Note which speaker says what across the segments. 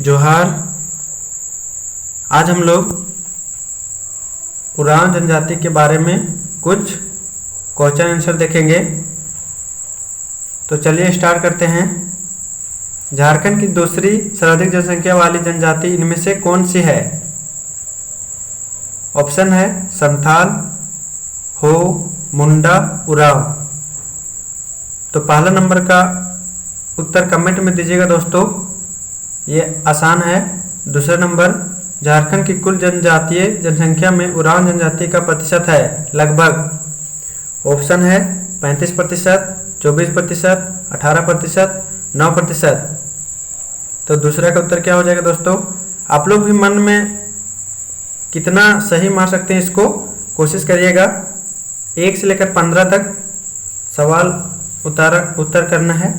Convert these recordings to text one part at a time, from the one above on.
Speaker 1: जोहार। आज हम लोग उरांव जनजाति के बारे में कुछ क्वेश्चन आंसर देखेंगे। तो चलिए स्टार्ट करते हैं। झारखंड की दूसरी सर्वाधिक जनसंख्या वाली जनजाति इनमें से कौन सी है? ऑप्शन है संथाल, हो, मुंडा, उरांव। तो पहला नंबर का उत्तर कमेंट में दीजिएगा दोस्तों, ये आसान है। दूसरा नंबर, झारखंड की कुल जनजातीय जनसंख्या में उरांव जनजाति का प्रतिशत है लगभग। ऑप्शन है 35%, 24%, 18%, 9%। तो दूसरा का उत्तर क्या हो जाएगा दोस्तों? आप लोग भी मन में कितना सही मार सकते हैं इसको कोशिश करिएगा। 1 से लेकर 15 तक सवाल उत्तर करना है।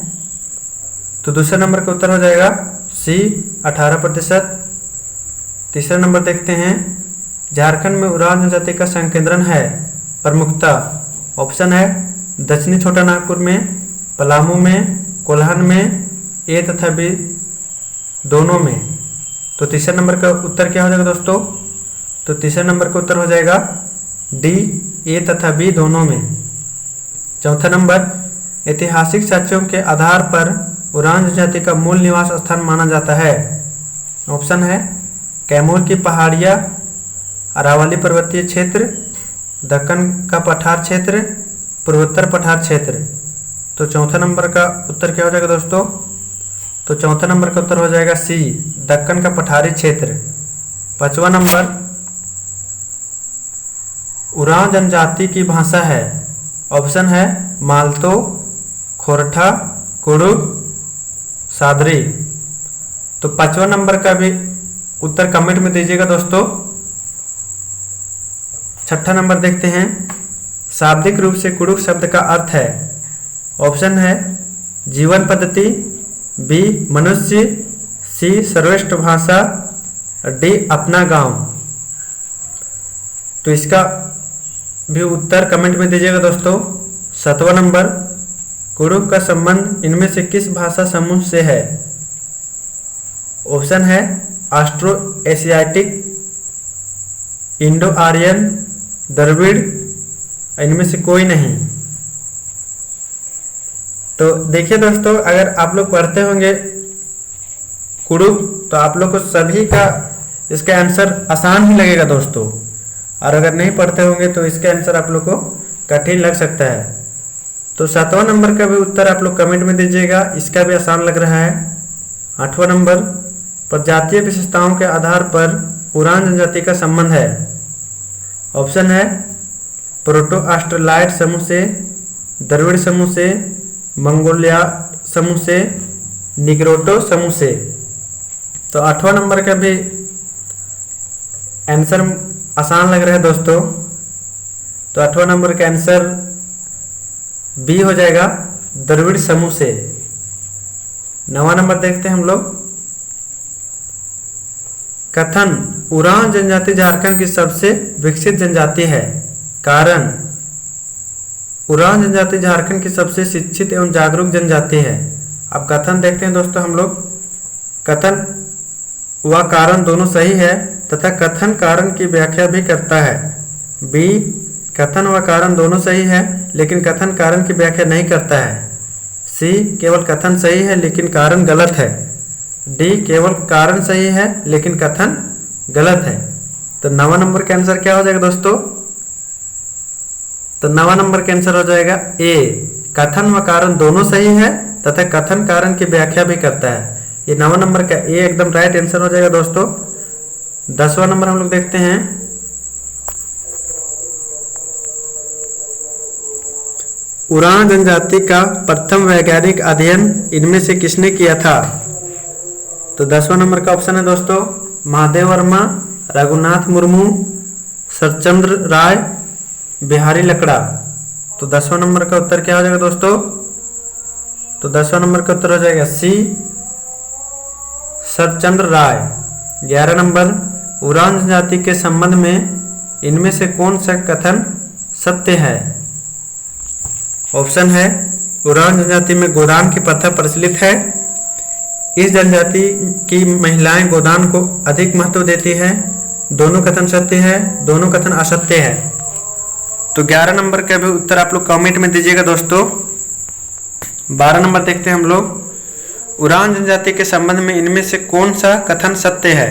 Speaker 1: तो दूसरे नंबर का उत्तर हो जाएगा सी, 18%। तीसरा नंबर देखते हैं, झारखंड में उरांव जनजाति का संकेंद्रण है प्रमुखतः। ऑप्शन है दक्षिणी छोटा नागपुर में, पलामू में, कोल्हान में, ए तथा बी दोनों में। तो तीसरे नंबर का उत्तर क्या हो जाएगा दोस्तों? तो तीसरे नंबर का उत्तर हो जाएगा डी, ए तथा बी दोनों में। चौथा नंबर, ऐतिहासिक साक्ष्यों के आधार पर उरांव जनजाति का मूल निवास स्थान माना जाता है। ऑप्शन है कैमूर की पहाड़ियाँ, अरावली पर्वतीय क्षेत्र, दक्कन का पठार क्षेत्र, पूर्वोत्तर पठार क्षेत्र। तो चौथा नंबर का उत्तर क्या हो जाएगा दोस्तों? तो चौथा नंबर का उत्तर हो जाएगा सी, दक्कन का पठारी क्षेत्र। पांचवा नंबर, उरांव जनजाति की भाषा है। ऑप्शन है मालतो, खोरठा, कुड़ुक, सादरी। तो पांचवा नंबर का भी उत्तर कमेंट में दीजिएगा दोस्तों। छठा नंबर देखते हैं, शाब्दिक रूप से कुड़ुक शब्द का अर्थ है। ऑप्शन है जीवन पद्धति, बी मनुष्य, सी सर्वश्रेष्ठ भाषा, डी अपना गांव। तो इसका भी उत्तर कमेंट में दीजिएगा दोस्तों। सातवां नंबर, कुड़ुक का संबंध इनमें से किस भाषा समूह से है? ऑप्शन है Austro Asiatic, Indo Aryan, Dravid, इनमें से कोई नहीं। तो देखिए दोस्तों, अगर आप लोग पढ़ते होंगे कुड़ुक तो आप लोग को सभी का इसका आंसर आसान ही लगेगा दोस्तों, और अगर नहीं पढ़ते होंगे तो इसका आंसर आप लोग को कठिन लग सकता है। तो सातवां नंबर का भी उत्तर आप लोग कमेंट में दीजिएगा, इसका भी आसान लग रहा है। आठवां नंबर, प्रजातीय विशेषताओं के आधार पर उरांव जनजाति का संबंध है। ऑप्शन है प्रोटो ऑस्ट्रेलाइड समूह से, द्रविड़ समूह से, मंगोलिया समूह से, निग्रोटो समूह से। तो आठवां नंबर का भी आंसर आसान लग रहा है दोस्तों। तो आठवां नंबर का आंसर बी हो जाएगा, द्रविड़ समूह से। नवा नंबर देखते हैं हम लोग। कथन उरांव जनजाति झारखंड की सबसे विकसित जनजाति है। कारण उरांव जनजाति झारखंड की सबसे शिक्षित एवं जागरूक जनजाति है। अब कथन देखते हैं दोस्तों हम लोग। कथन व कारण दोनों सही है तथा कथन कारण की व्याख्या भी करता है। बी, कथन व कारण दोनों सही है लेकिन कथन कारण की व्याख्या नहीं करता है। सी, केवल कथन सही है लेकिन कारण गलत है। डी, केवल कारण सही है लेकिन कथन गलत है। तो नवा नंबर का आंसर क्या हो जाएगा दोस्तों? तो नवा नंबर का आंसर हो जाएगा ए, कथन व कारण दोनों सही है तथा कथन कारण की व्याख्या भी करता है। ये नवा नंबर का ए एकदम राइट आंसर हो जाएगा दोस्तों। 10वां नंबर हम लोग देखते हैं। उरांव जनजाति का प्रथम वैज्ञानिक अध्ययन इनमें से किसने किया था? तो 10वां नंबर का ऑप्शन है दोस्तों महादेव वर्मा, रघुनाथ मुर्मू, सरचंद्र राय, बिहारी लकड़ा। तो 10वां नंबर का उत्तर क्या हो जाएगा दोस्तों? तो 10वां नंबर का उत्तर हो जाएगा सी, सरचंद्र राय। 11 नंबर, उरांव जनजाति के संबंध में इनमें से कौन सा कथन सत्य है? ऑप्शन है उरांव जनजाति में गोदान की प्रथा प्रचलित है, इस जनजाति की महिलाएं गोदान को अधिक महत्व देती हैं। दोनों कथन सत्य है, दोनों कथन असत्य है। तो 11 नंबर का भी उत्तर आप लोग कमेंट में दीजिएगा दोस्तों। 12 नंबर देखते हैं हम लोग। उरांव जनजाति के संबंध में इनमें से कौन सा कथन सत्य है?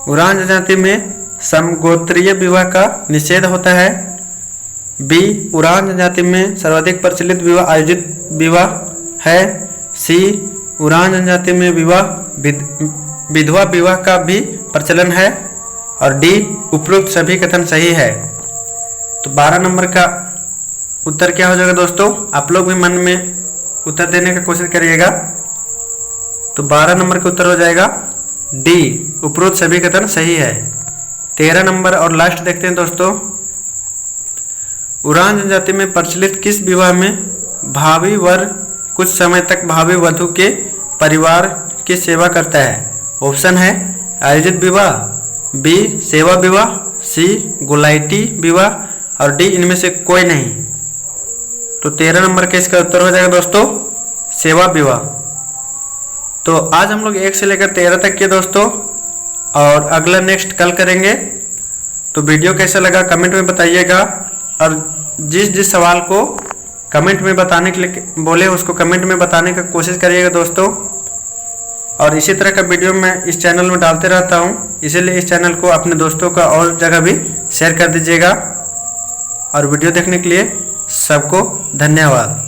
Speaker 1: उरांव जनजाति में समगोत्रीय विवाह का निषेध होता है। बी, उरांव जनजाति में सर्वाधिक प्रचलित विवाह आयोजित विवाह है। सी, उरांव जनजाति में विधवा विवाह का भी प्रचलन है। और डी, उपरोक्त सभी कथन सही है। तो 12 नंबर का उत्तर क्या हो जाएगा दोस्तों? आप लोग भी मन में उत्तर देने का कोशिश करिएगा। तो 12 नंबर का उत्तर हो जाएगा डी, उपरोक्त सभी कथन सही है। 13 नंबर और लास्ट देखते हैं दोस्तों। उरांव जनजाति में प्रचलित किस विवाह में भावी वर कुछ समय तक भावी वधु के परिवार की सेवा करता है? ऑप्शन है आयोजित विवाह, बी सेवा विवाह, सी गुलाइटी विवाह और डी इनमें से कोई नहीं। तो 13 नंबर का इसका उत्तर हो जाएगा दोस्तों सेवा विवाह। तो आज हम लोग 1 से लेकर 13 तक के दोस्तों, और अगला नेक्स्ट कल करेंगे। तो वीडियो कैसा लगा कमेंट में बताइएगा, और जिस सवाल को कमेंट में बताने के लिए बोले उसको कमेंट में बताने का कोशिश करिएगा दोस्तों। और इसी तरह का वीडियो मैं इस चैनल में डालते रहता हूँ, इसीलिए इस चैनल को अपने दोस्तों का और जगह भी शेयर कर दीजिएगा। और वीडियो देखने के लिए सबको धन्यवाद।